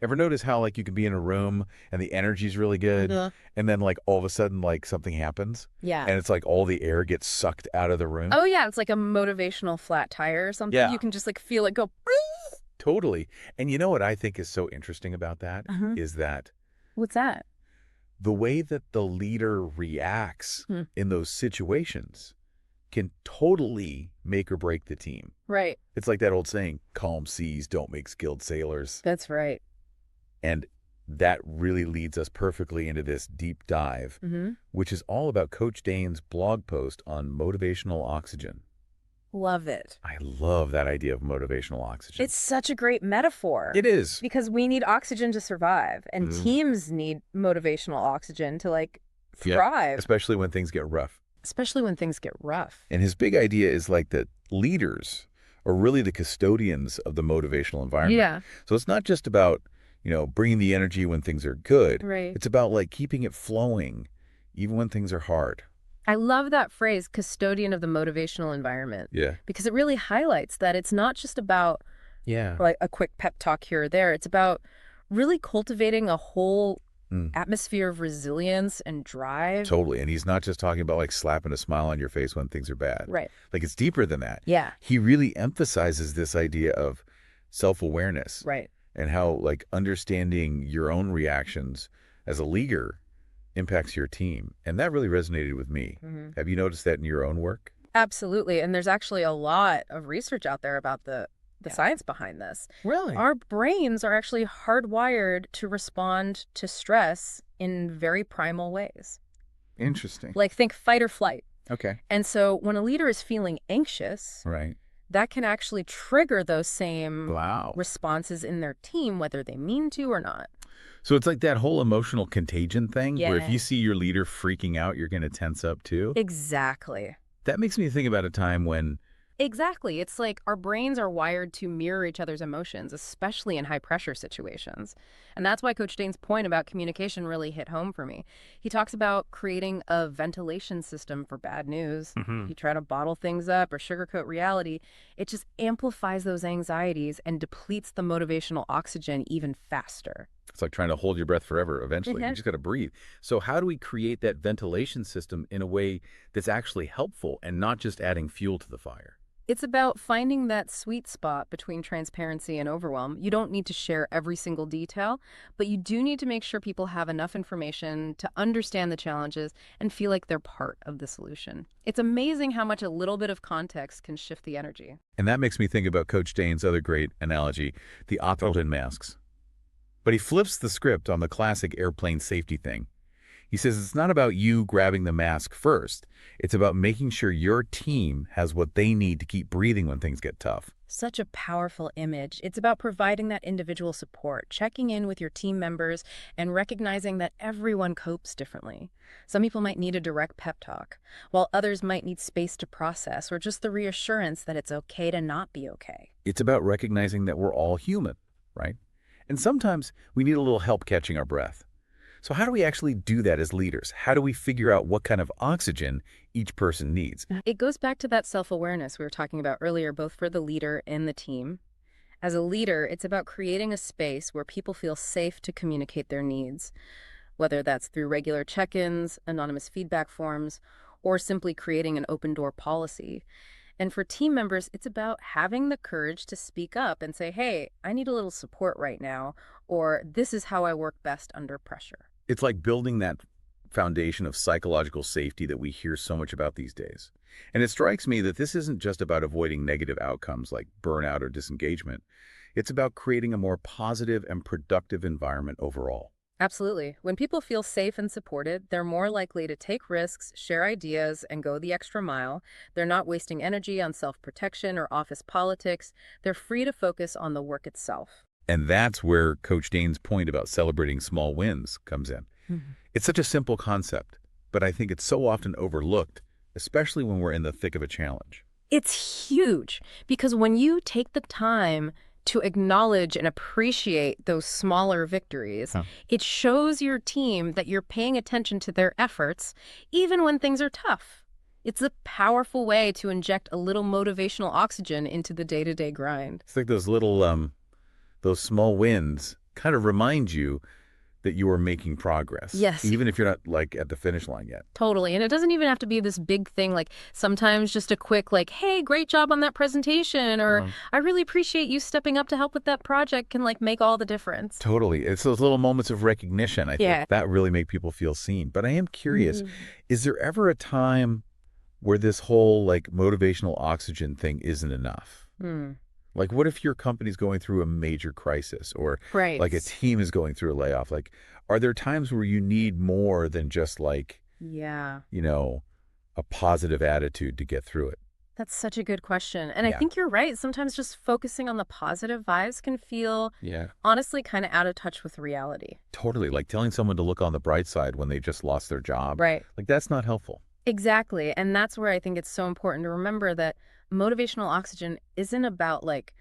Ever notice how like you can be in a room and the energy's really good, Uh, and then like all of a sudden like something happens, yeah. and it's like all the air gets sucked out of the room? Oh, yeah. It's like a motivational flat tire or something. Yeah, You can just like feel it go. totally. And you know what I think is so interesting about that Uh-huh. is that What's that? the way that the leader reacts Hmm. in those situations can totally make or break the team. Right. It's like that old saying, calm seas don't make skilled sailors. That's right. And that really leads us perfectly into this deep dive, Mm-hmm. which is all about Coach Dane's blog post on motivational oxygen. Love it. I love that idea of motivational oxygen. It's such a great metaphor It is. because we need oxygen to survive, and Mm, teams need motivational oxygen to like yeah, thrive, especially when things get rough. especially when things get rough. And his big idea is like that leaders are really the custodians of the motivational environment. Yeah. So it's not just about, bringing the energy when things are good. Right. It's about like keeping it flowing even when things are hard. I love that phrase, custodian of the motivational environment, Yeah. because it really highlights that it's not just about Yeah. like a quick pep talk here or there. It's about really cultivating a whole Mm, atmosphere of resilience and drive. totally. And he's not just talking about like slapping a smile on your face when things are bad. Right. Like it's deeper than that. Yeah. He really emphasizes this idea of self-awareness Right. and how like understanding your own reactions as a leader impacts your team. And that really resonated with me. Hmm. Have you noticed that in your own work? Absolutely. And there's actually a lot of research out there about the science behind this. Really? Our brains are actually hardwired to respond to stress in very primal ways. Interesting. Like think fight or flight. Okay. And so when a leader is feeling anxious, Right. that can actually trigger those same Wow. responses in their team, whether they mean to or not. So it's like that whole emotional contagion thing where if Yeah. you see your leader freaking out, you're going to tense up too. Exactly. That makes me think about a time when, Exactly. It's like our brains are wired to mirror each other's emotions, especially in high pressure situations. And that's why Coach Dane's point about communication really hit home for me. He talks about creating a ventilation system for bad news. If Mhm. you try to bottle things up or sugarcoat reality, it just amplifies those anxieties and depletes the motivational oxygen even faster. It's like trying to hold your breath forever eventually. You Mhm. just got to breathe. So how do we create that ventilation system in a way that's actually helpful and not just adding fuel to the fire? It's about finding that sweet spot between transparency and overwhelm. You don't need to share every single detail, but you do need to make sure people have enough information to understand the challenges and feel like they're part of the solution. It's amazing how much a little bit of context can shift the energy. And that makes me think about Coach Dane's other great analogy, the oxygen masks. But he flips the script on the classic airplane safety thing. He says it's not about you grabbing the mask first. It's about making sure your team has what they need to keep breathing when things get tough. Such a powerful image. It's about providing that individual support, checking in with your team members, and recognizing that everyone copes differently. Some people might need a direct pep talk, while others might need space to process or just the reassurance that it's okay to not be okay. It's about recognizing that we're all human, right? And sometimes we need a little help catching our breath. So how do we actually do that as leaders? How do we figure out what kind of oxygen each person needs? It goes back to that self-awareness we were talking about earlier, both for the leader and the team. As a leader, it's about creating a space where people feel safe to communicate their needs, whether that's through regular check-ins, anonymous feedback forms, or simply creating an open door policy. And for team members, it's about having the courage to speak up and say, hey, I need a little support right now, or this is how I work best under pressure. It's like building that foundation of psychological safety that we hear so much about these days. And it strikes me that this isn't just about avoiding negative outcomes like burnout or disengagement. It's about creating a more positive and productive environment overall. Absolutely. When people feel safe and supported, they're more likely to take risks, share ideas, and go the extra mile. They're not wasting energy on self-protection or office politics. They're free to focus on the work itself. And that's where Coach Dane's point about celebrating small wins comes in. Mhm. It's such a simple concept, but I think it's so often overlooked, especially when we're in the thick of a challenge. It's huge because when you take the time to acknowledge and appreciate those smaller victories, Huh. it shows your team that you're paying attention to their efforts, even when things are tough. It's a powerful way to inject a little motivational oxygen into the day-to-day grind. It's like those little, those small wins kind of remind you that you are making progress, Yes. even if you're not like at the finish line yet. Totally. And it doesn't even have to be this big thing. Like sometimes just a quick, like, hey, great job on that presentation, or I really appreciate you stepping up to help with that project can like make all the difference. Totally. It's those little moments of recognition, I think, Yeah. that really make people feel seen. But I am curious, Mhm. is there ever a time where this whole like motivational oxygen thing isn't enough? Hmm. Like, what if your company's going through a major crisis or Right. like a team is going through a layoff? Like, are there times where you need more than just like, Yeah. you know, a positive attitude to get through it? That's such a good question. And I Yeah. think you're right. Sometimes just focusing on the positive vibes can feel, Yeah. honestly, kind of out of touch with reality. Totally. Like telling someone to look on the bright side when they just lost their job. Right. Like, that's not helpful. Exactly. And that's where I think it's so important to remember that motivational oxygen isn't about like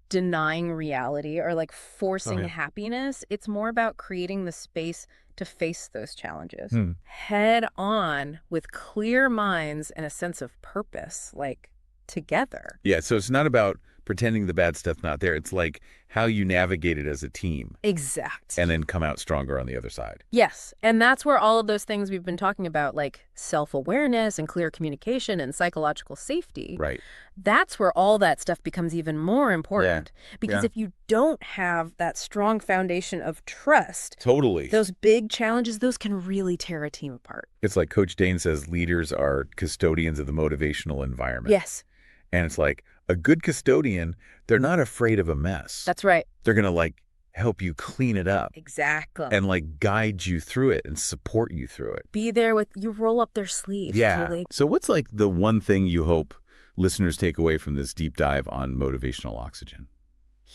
denying reality or like Oh, forcing yeah. happiness. It's more about creating the space to face those challenges Hmm. head on with clear minds and a sense of purpose, like together. Yeah. So it's not about pretending the bad stuff's not there. It's like how you navigate it as a team Exact. and then come out stronger on the other side. Yes. And that's where all of those things we've been talking about, like self-awareness and clear communication and psychological safety, Right. that's where all that stuff becomes even more important. Because Yeah. if you don't have that strong foundation of trust, Totally. those big challenges, those can really tear a team apart. It's like Coach Dane says, leaders are custodians of the motivational environment. Yes, And it's like a good custodian, they're not afraid of a mess. that's right. They're going to like help you clean it up Exactly. and like guide you through it and support you through it. Be there with you, roll up their sleeves. Yeah. Julie. So what's like the one thing you hope listeners take away from this deep dive on motivational oxygen?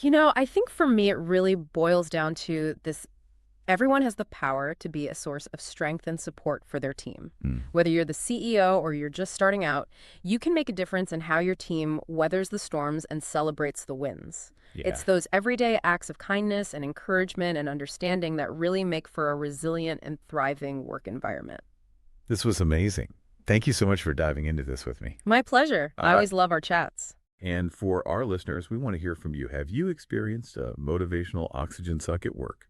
You know, I think for me, it really boils down to this. Everyone has the power to be a source of strength and support for their team. Mm. Whether you're the CEO or you're just starting out, you can make a difference in how your team weathers the storms and celebrates the wins. Yeah. It's those everyday acts of kindness and encouragement and understanding that really make for a resilient and thriving work environment. This was amazing. Thank you so much for diving into this with me. My pleasure. I always love our chats. And for our listeners, we want to hear from you. Have you experienced a motivational oxygen suck at work?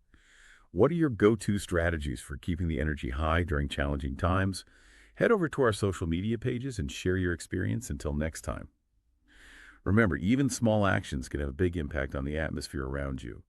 What are your go-to strategies for keeping the energy high during challenging times? Head over to our social media pages and share your experience. Until next time. Remember, even small actions can have a big impact on the atmosphere around you.